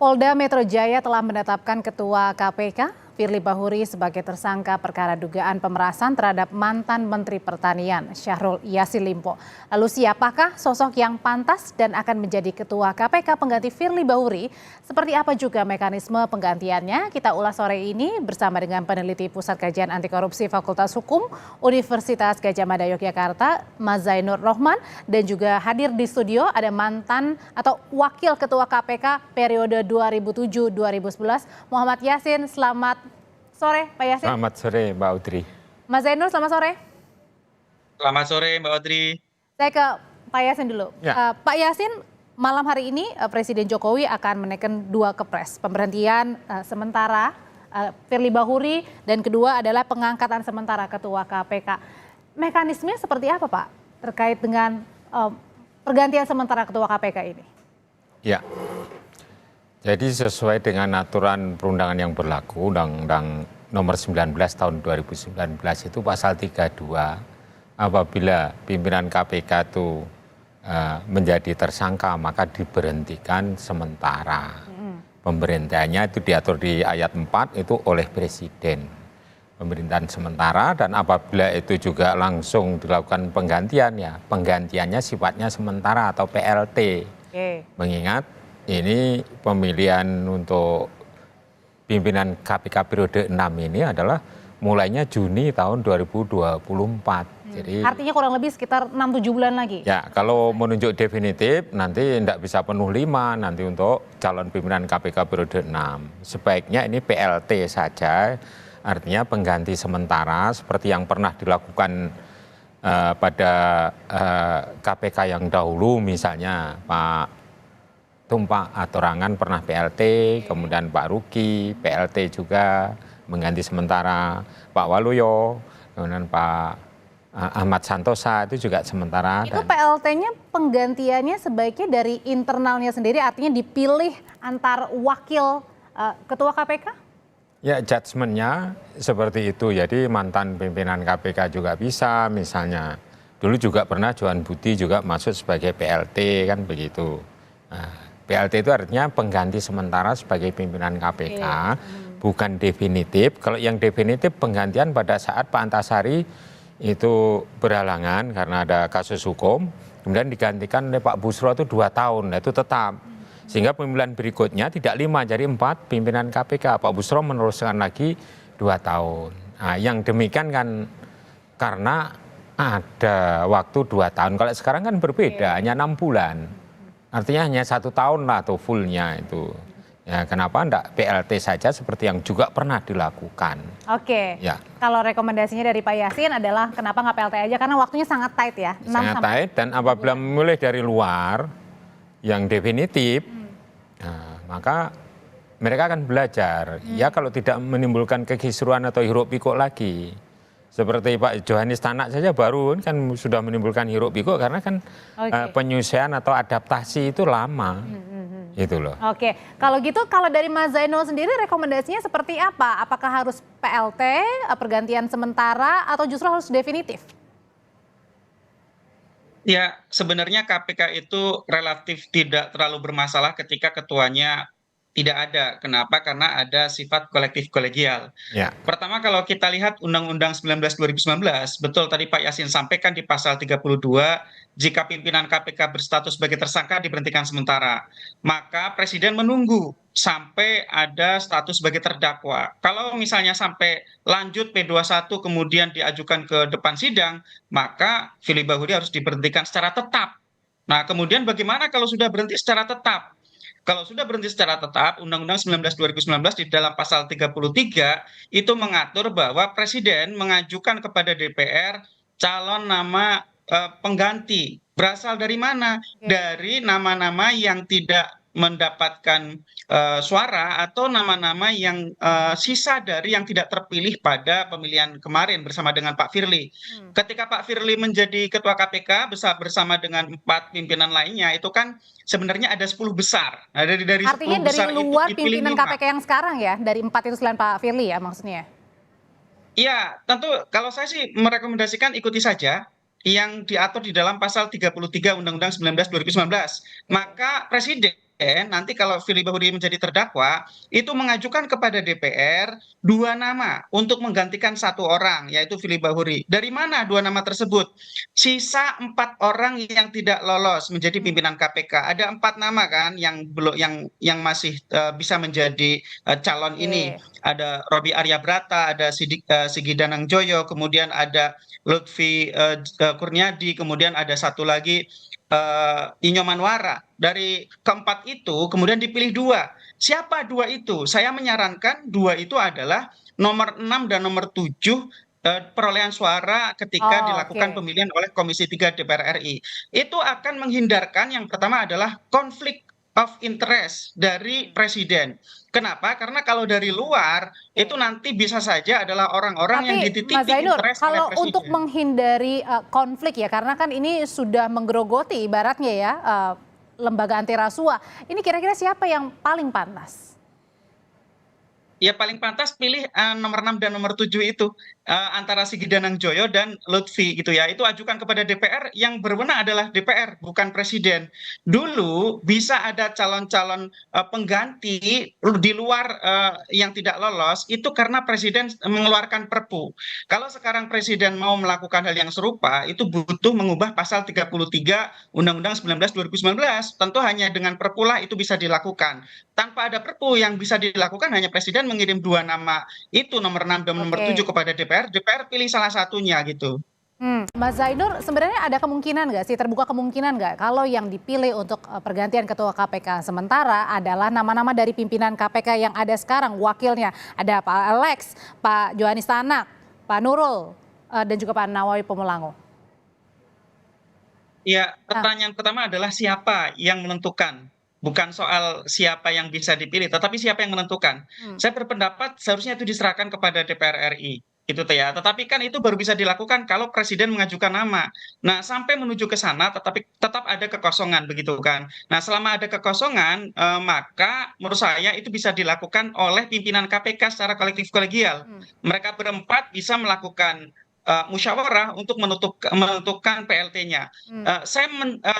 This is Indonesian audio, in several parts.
Polda Metro Jaya telah menetapkan Ketua KPK Firly Bahuri sebagai tersangka perkara dugaan pemerasan terhadap mantan Menteri Pertanian Syahrul Yassin Limpo. Lalu siapakah sosok yang pantas dan akan menjadi Ketua KPK pengganti Firly Bahuri? Seperti apa juga mekanisme penggantiannya? Kita ulas sore ini bersama dengan peneliti Pusat Kajian Anti Korupsi Fakultas Hukum Universitas Gadjah Mada Yogyakarta, Mas Zainur Rohman, dan juga hadir di studio ada mantan atau Wakil Ketua KPK periode 2007-2011 Muhammad Yassin. Selamat sore Pak Yassin. Selamat sore Mbak Audrey. Mas Zainur, selamat sore. Selamat sore Mbak Audrey. Saya ke Pak Yassin dulu. Ya. Pak Yassin, malam hari ini Presiden Jokowi akan menaikkan dua kepres. Pemberhentian sementara Firly Bahuri dan kedua adalah pengangkatan sementara Ketua KPK. Mekanismenya seperti apa Pak terkait dengan pergantian sementara Ketua KPK ini? Ya. Jadi sesuai dengan aturan perundangan yang berlaku, Undang-Undang Nomor 19 Tahun 2019 itu pasal 32, apabila pimpinan KPK itu menjadi tersangka maka diberhentikan sementara. Pemberhentiannya itu diatur di ayat 4 itu oleh Presiden. Pemerintahan sementara, dan apabila itu juga langsung dilakukan penggantian, ya penggantiannya sifatnya sementara atau PLT. Mengingat ini pemilihan untuk pimpinan KPK periode 6 ini adalah mulainya Juni tahun 2024. Jadi artinya kurang lebih sekitar 6-7 bulan lagi. Ya, kalau menunjuk definitif nanti tidak bisa penuh 5 nanti untuk calon pimpinan KPK periode 6. Sebaiknya ini PLT saja, artinya pengganti sementara seperti yang pernah dilakukan pada KPK yang dahulu, misalnya Pak Tumpak Hatorangan pernah PLT, kemudian Pak Ruki PLT juga mengganti sementara, Pak Waluyo, kemudian Pak Ahmad Santosa itu juga sementara. Itu PLT-nya penggantiannya sebaiknya dari internalnya sendiri, artinya dipilih antar wakil Ketua KPK? Ya, judgement-nya seperti itu. Jadi mantan pimpinan KPK juga bisa, misalnya dulu juga pernah Johan Budi juga masuk sebagai PLT kan begitu. Nah, PLT itu artinya pengganti sementara sebagai pimpinan KPK, bukan definitif. Kalau yang definitif penggantian pada saat Pak Antasari itu berhalangan karena ada kasus hukum, kemudian digantikan oleh Pak Busro itu 2 tahun, nah itu tetap. Sehingga pemilihan berikutnya tidak 5, jadi 4 pimpinan KPK. Pak Busro meneruskan lagi 2 tahun. Nah, yang demikian kan karena ada waktu 2 tahun. Kalau sekarang kan berbeda, hanya 6 bulan. Artinya hanya 1 tahun lah atau fullnya itu. Ya, kenapa enggak PLT saja seperti yang juga pernah dilakukan. Oke. Ya. Kalau rekomendasinya dari Pak Yassin adalah kenapa nggak PLT aja, karena waktunya sangat tight ya. Sangat tight, dan apabila memilih dari luar yang definitif, nah, maka mereka akan belajar. Ya, kalau tidak menimbulkan kekisruan atau hiruk pikuk lagi. Seperti Pak Johanis Tanak saja baru kan sudah menimbulkan hiruk pikuk karena kan penyusian atau adaptasi itu lama. Itu loh. Oke, kalau gitu kalau dari Mas Zainul sendiri rekomendasinya seperti apa? Apakah harus PLT, pergantian sementara, atau justru harus definitif? Ya, sebenarnya KPK itu relatif tidak terlalu bermasalah ketika ketuanya tidak ada. Kenapa? Karena ada sifat kolektif kolegial. Ya. Pertama, kalau kita lihat Undang-Undang 19 2019, betul tadi Pak Yassin sampaikan di pasal 32, jika pimpinan KPK berstatus sebagai tersangka diberhentikan sementara, maka Presiden menunggu sampai ada status sebagai terdakwa. Kalau misalnya sampai lanjut P21 kemudian diajukan ke depan sidang, maka Firly Bahuri harus diberhentikan secara tetap. Nah, kemudian bagaimana kalau sudah berhenti secara tetap? Kalau sudah berhenti secara tetap, Undang-Undang 19 2019 di dalam pasal 33 itu mengatur bahwa Presiden mengajukan kepada DPR calon nama pengganti. Berasal dari mana? Dari nama-nama yang tidak mendapatkan suara atau nama-nama yang sisa dari yang tidak terpilih pada pemilihan kemarin bersama dengan Pak Firly. Ketika Pak Firly menjadi Ketua KPK bersama dengan 4 pimpinan lainnya, itu kan sebenarnya ada 10 besar. Nah, dari artinya 10 dari besar luar itu dipilih pimpinan 5. KPK yang sekarang ya, dari 4 itu selain Pak Firly ya maksudnya? Iya, tentu kalau saya sih merekomendasikan ikuti saja yang diatur di dalam pasal 33 Undang-Undang 19 2019. Maka Presiden nanti kalau Firly Bahuri menjadi terdakwa, itu mengajukan kepada DPR 2 nama untuk menggantikan 1 orang, yaitu Firly Bahuri. Dari mana 2 nama tersebut? Sisa 4 orang yang tidak lolos menjadi pimpinan KPK. Ada 4 nama kan yang belum yang masih bisa menjadi calon ini. Oke. Ada Robi Arya Brata, ada Sigi Danang Joyo, kemudian ada Lutfi Kurniadi, kemudian ada satu lagi Inyo Manwara. Dari keempat itu kemudian dipilih 2. Siapa 2 itu? Saya menyarankan 2 itu adalah nomor 6 dan nomor 7 perolehan suara ketika Oh, dilakukan oke. pemilihan oleh Komisi 3 DPR RI. Itu akan menghindarkan yang pertama adalah konflik of interest dari presiden. Kenapa? Karena kalau dari luar itu Oke. nanti bisa saja adalah orang-orang yang Tapi Mas dititipi Zainur, interest oleh kalau untuk presiden. menghindari konflik ya, karena kan ini sudah menggerogoti ibaratnya ya lembaga anti rasuah. Ini kira-kira siapa yang paling pantas? Ya paling pantas pilih nomor 6 dan nomor 7 itu antara Sigi Danang Joyo dan Lutfi gitu ya. Itu ajukan kepada DPR, yang berwenang adalah DPR bukan presiden. Dulu bisa ada calon-calon pengganti di luar yang tidak lolos itu karena presiden mengeluarkan Perpu. Kalau sekarang presiden mau melakukan hal yang serupa itu butuh mengubah pasal 33 Undang-Undang 19 2019. Tentu hanya dengan Perpu lah itu bisa dilakukan. Tanpa ada Perpu yang bisa dilakukan hanya presiden mengirim 2 nama itu nomor 6 dan nomor 7 Oke. kepada DPR pilih salah satunya gitu. Mas Zainur, sebenarnya ada kemungkinan nggak sih, terbuka kemungkinan nggak kalau yang dipilih untuk pergantian ketua KPK sementara adalah nama-nama dari pimpinan KPK yang ada sekarang, wakilnya ada Pak Alex, Pak Johanis Tanak, Pak Nurul, dan juga Pak Nawawi Pemulango. Ya, Nah, pertanyaan pertama adalah siapa yang menentukan? Bukan soal siapa yang bisa dipilih, tetapi siapa yang menentukan. hmm, Saya berpendapat seharusnya itu diserahkan kepada DPR RI. Itu tuh ya. Tetapi kan itu baru bisa dilakukan kalau presiden mengajukan nama. Nah, sampai menuju ke sana tetapi tetap ada kekosongan begitu kan. Nah, selama ada kekosongan, maka menurut saya itu bisa dilakukan oleh pimpinan KPK secara kolektif kolegial. hmm, Mereka berempat bisa melakukan musyawarah untuk menentukan PLT-nya. hmm.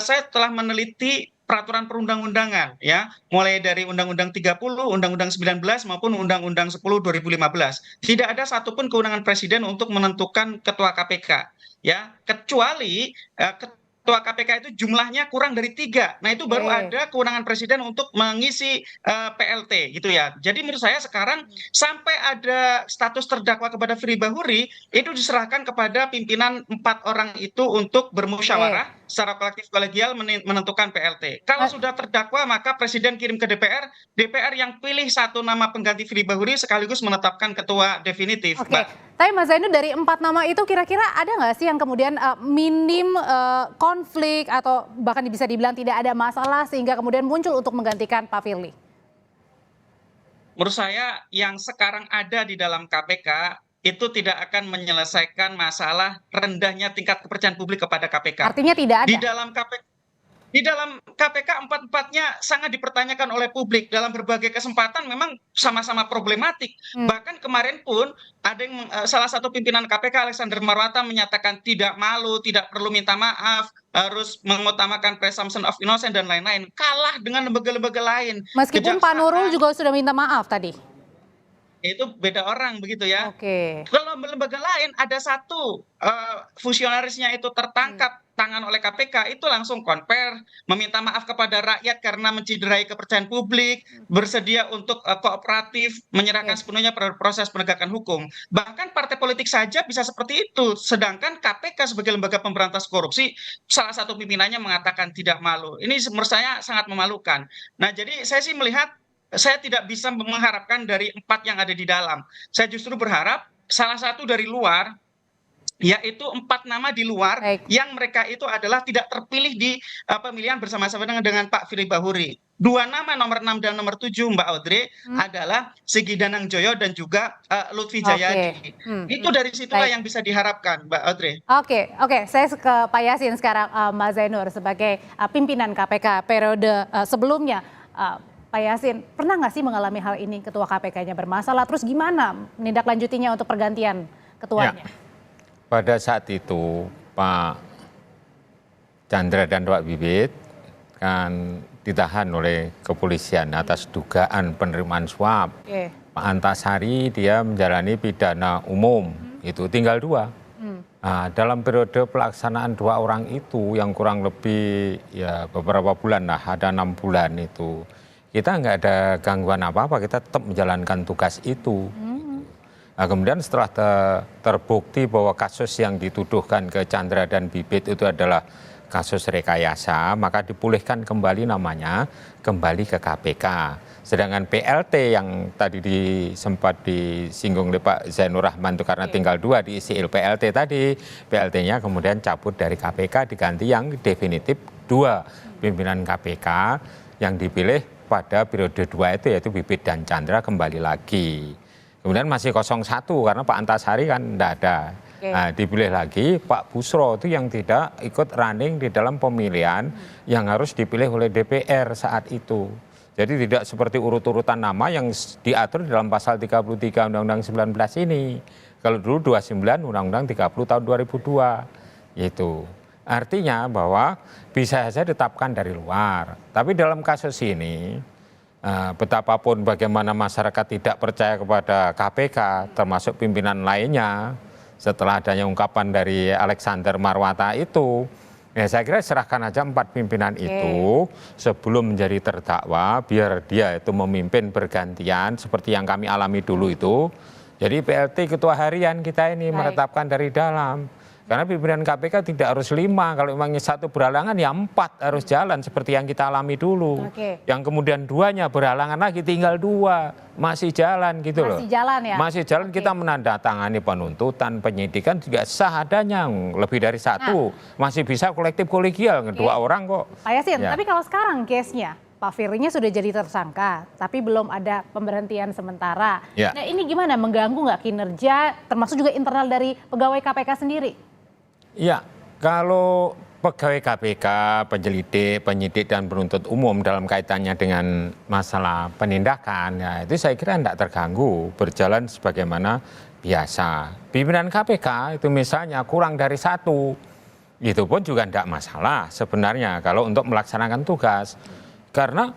Saya telah meneliti peraturan perundang-undangan ya, mulai dari Undang-Undang 30, Undang-Undang 19 maupun Undang-Undang 10 2015. Tidak ada satupun kewenangan presiden untuk menentukan ketua KPK ya, kecuali ketua KPK itu jumlahnya kurang dari 3. Nah, itu baru Oke. ada kewenangan presiden untuk mengisi PLT gitu ya. Jadi menurut saya sekarang sampai ada status terdakwa kepada Firly Bahuri itu diserahkan kepada pimpinan 4 orang itu untuk Oke. bermusyawarah secara kolektif kolegial menentukan PLT. Kalau Ma- sudah terdakwa maka presiden kirim ke DPR, DPR yang pilih 1 nama pengganti Firly Bahuri sekaligus menetapkan ketua definitif, Oke, Mbak. tapi Mas Zainur dari 4 nama itu kira-kira ada nggak sih yang kemudian minim konflik atau bahkan bisa dibilang tidak ada masalah sehingga kemudian muncul untuk menggantikan Pak Firly? Menurut saya yang sekarang ada di dalam KPK itu tidak akan menyelesaikan masalah rendahnya tingkat kepercayaan publik kepada KPK. Artinya tidak Di ada? dalam KPK Di dalam KPK empat-empatnya sangat dipertanyakan oleh publik dalam berbagai kesempatan, memang sama-sama problematik. Hmm, Bahkan kemarin pun ada yang salah satu pimpinan KPK Alexander Marwata menyatakan tidak malu, tidak perlu minta maaf, harus mengutamakan presumption of innocence dan lain-lain. Kalah dengan lembaga-lembaga lain, Meskipun Pak Nurul kejaksaan, juga sudah minta maaf tadi. itu beda orang begitu ya. Oke. Kalau lembaga lain ada satu fusionarisnya itu Hmm, tertangkap tangan oleh KPK, itu langsung konver, meminta maaf kepada rakyat karena menciderai kepercayaan publik, bersedia untuk kooperatif, menyerahkan oke. sepenuhnya pada proses penegakan hukum. Bahkan partai politik saja bisa seperti itu, sedangkan KPK sebagai lembaga pemberantas korupsi, salah satu pimpinannya mengatakan tidak malu. Ini menurut saya sangat memalukan. Nah, jadi saya sih melihat saya tidak bisa mengharapkan dari 4 yang ada di dalam. Saya justru berharap salah satu dari luar, yaitu 4 nama di luar Baik. yang mereka itu adalah tidak terpilih di pemilihan bersama-sama dengan Pak Firly Bahuri. 2 nama nomor 6 dan nomor 7 Mbak Audrey Hmm, adalah Sigi Danang Joyo dan juga Lutfi oke. Jayadi. Itu Hmm. dari situlah Baik. yang bisa diharapkan Mbak Audrey. Oke, oke. Saya ke Pak Yasin sekarang, Mas Zainur sebagai pimpinan KPK periode sebelumnya. Pak Yasin, pernah nggak sih mengalami hal ini, ketua KPK-nya bermasalah? Terus gimana menindaklanjutinya untuk pergantian ketuanya? Pada saat itu Pak Chandra dan Pak Bibit kan ditahan oleh kepolisian atas dugaan penerimaan suap. Oke. Pak Antasari dia menjalani pidana umum, itu tinggal 2. Nah, dalam periode pelaksanaan 2 orang itu yang kurang lebih ya beberapa bulan lah, ada 6 bulan itu. Kita nggak ada gangguan apa-apa, kita tetap menjalankan tugas itu. Nah, kemudian setelah terbukti bahwa kasus yang dituduhkan ke Chandra dan Bibit itu adalah kasus rekayasa, maka dipulihkan kembali namanya, kembali ke KPK. Sedangkan PLT yang tadi sempat disinggung oleh Pak Zainur Rahman itu karena tinggal 2 diisi PLT tadi, PLT-nya kemudian cabut dari KPK diganti yang definitif 2 pimpinan KPK yang dipilih pada periode 2 itu yaitu Bibit dan Chandra kembali lagi. Kemudian masih 01 karena Pak Antasari kan tidak ada. Nah, dipilih lagi Pak Busro itu yang tidak ikut running di dalam pemilihan yang harus dipilih oleh DPR saat itu. Jadi tidak seperti urut-urutan nama yang diatur di dalam pasal 33 Undang-Undang 19 ini. Kalau dulu 29 Undang-Undang 30 tahun 2002. Itu. Artinya bahwa bisa saja ditetapkan dari luar. Tapi dalam kasus ini betapapun bagaimana masyarakat tidak percaya kepada KPK termasuk pimpinan lainnya setelah adanya ungkapan dari Alexander Marwata itu, ya saya kira serahkan aja 4 pimpinan itu sebelum menjadi terdakwa, biar dia itu memimpin bergantian seperti yang kami alami dulu itu. Jadi PLT ketua harian kita ini menetapkan dari dalam. Karena pimpinan KPK tidak harus 5, kalau memangnya 1 berhalangan ya 4 harus jalan seperti yang kita alami dulu. Yang kemudian 2-nya berhalangan lagi tinggal 2, masih jalan gitu loh. Masih jalan ya? Masih jalan, kita menandatangani penuntutan, penyidikan juga sah adanya, lebih dari 1. Masih bisa kolektif kolegial, 2 orang kok. Pak Yasin, tapi kalau sekarang case-nya, Pak Firly-nya sudah jadi tersangka, tapi belum ada pemberhentian sementara. Nah ini gimana, mengganggu nggak kinerja, termasuk juga internal dari pegawai KPK sendiri? Ya, kalau pegawai KPK, penyidik dan penuntut umum dalam kaitannya dengan masalah penindakan, ya itu saya kira tidak terganggu, berjalan sebagaimana biasa. Pimpinan KPK itu misalnya kurang dari 1, itu pun juga tidak masalah sebenarnya kalau untuk melaksanakan tugas. Karena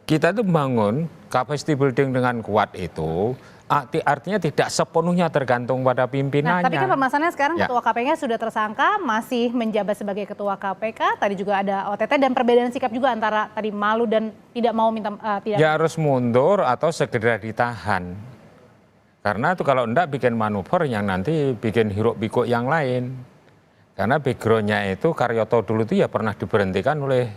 kita itu membangun capacity building dengan kuat itu, artinya tidak sepenuhnya tergantung pada pimpinannya. Nah, tapi kan permasalahannya sekarang ketua KPK sudah tersangka, masih menjabat sebagai ketua KPK. Tadi juga ada OTT dan perbedaan sikap juga antara tadi malu dan tidak mau minta tidak. Ya harus mundur atau segera ditahan. Karena itu kalau enggak bikin manuver yang nanti bikin hiruk pikuk yang lain. Karena backgroundnya itu Karyoto dulu itu ya pernah diberhentikan oleh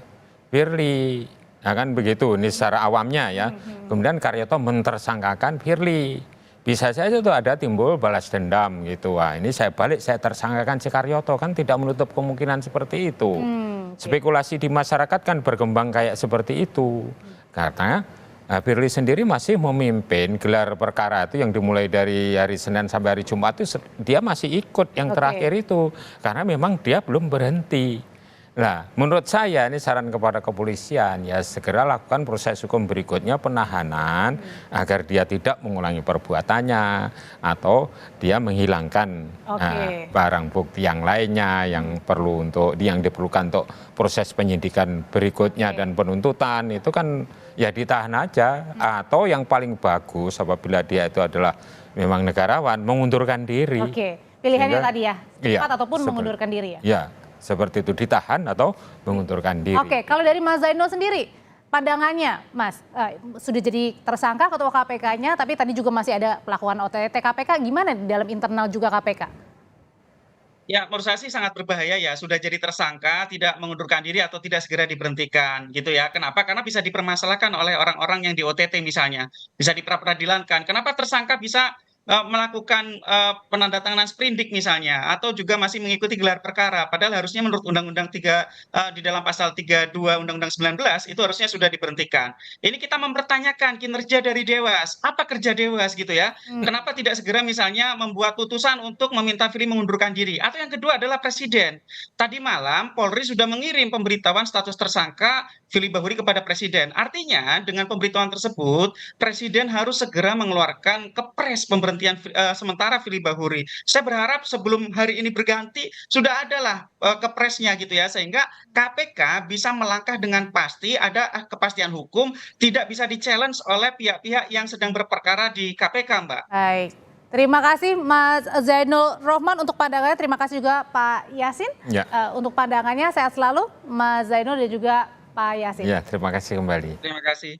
Firly. Nah kan begitu, ini secara awamnya ya. Kemudian Karyoto mentersangkakan Firly. Bisa saja tuh ada timbul balas dendam gitu. Wah ini saya balik, saya tersangkakan si Karyoto, kan tidak menutup kemungkinan seperti itu. Spekulasi di masyarakat kan berkembang kayak seperti itu. Karena Firly sendiri masih memimpin gelar perkara itu yang dimulai dari hari Senin sampai hari Jumat itu dia masih ikut yang terakhir itu. Karena memang dia belum berhenti. Nah, menurut saya ini saran kepada kepolisian ya segera lakukan proses hukum berikutnya penahanan agar dia tidak mengulangi perbuatannya atau dia menghilangkan barang bukti yang lainnya yang diperlukan untuk proses penyidikan berikutnya dan penuntutan itu kan ya ditahan aja atau yang paling bagus apabila dia itu adalah memang negarawan mengundurkan diri. Pilihannya tadi ya cepat ataupun mengundurkan diri ya. Ya. Seperti itu ditahan atau mengundurkan diri. Kalau dari Mas Zainul sendiri, pandangannya Mas, sudah jadi tersangka ketua KPK-nya, tapi tadi juga masih ada pelakuan OTT KPK, gimana di dalam internal juga KPK? Ya, menurut saya sih sangat berbahaya ya, sudah jadi tersangka, tidak mengundurkan diri atau tidak segera diberhentikan gitu ya. Kenapa? Karena bisa dipermasalahkan oleh orang-orang yang di OTT misalnya, bisa diperadilankan. Kenapa tersangka bisa melakukan penandatanganan sprindik misalnya atau juga masih mengikuti gelar perkara padahal harusnya menurut Undang-Undang 3 di dalam pasal 32 Undang-Undang 19 itu harusnya sudah diberhentikan. Ini kita mempertanyakan kinerja dari Dewas. Apa kerja Dewas gitu ya? Kenapa tidak segera misalnya membuat putusan untuk meminta Firly mengundurkan diri? Atau yang kedua adalah Presiden. Tadi malam Polri sudah mengirim pemberitahuan status tersangka Firly Bahuri kepada Presiden. Artinya dengan pemberitahuan tersebut Presiden harus segera mengeluarkan kepres pemberhentian pemberhentian sementara Firly Bahuri. Saya berharap sebelum hari ini berganti sudah adalah kepresnya gitu ya, sehingga KPK bisa melangkah dengan pasti, ada kepastian hukum, tidak bisa di-challenge oleh pihak-pihak yang sedang berperkara di KPK, Mbak. Baik. Terima kasih Mas Zainul Rohman untuk pandangannya. Terima kasih juga Pak Yasin Ya. untuk pandangannya. Sehat selalu Mas Zainul dan juga Pak Yasin. Ya, terima kasih kembali. Terima kasih.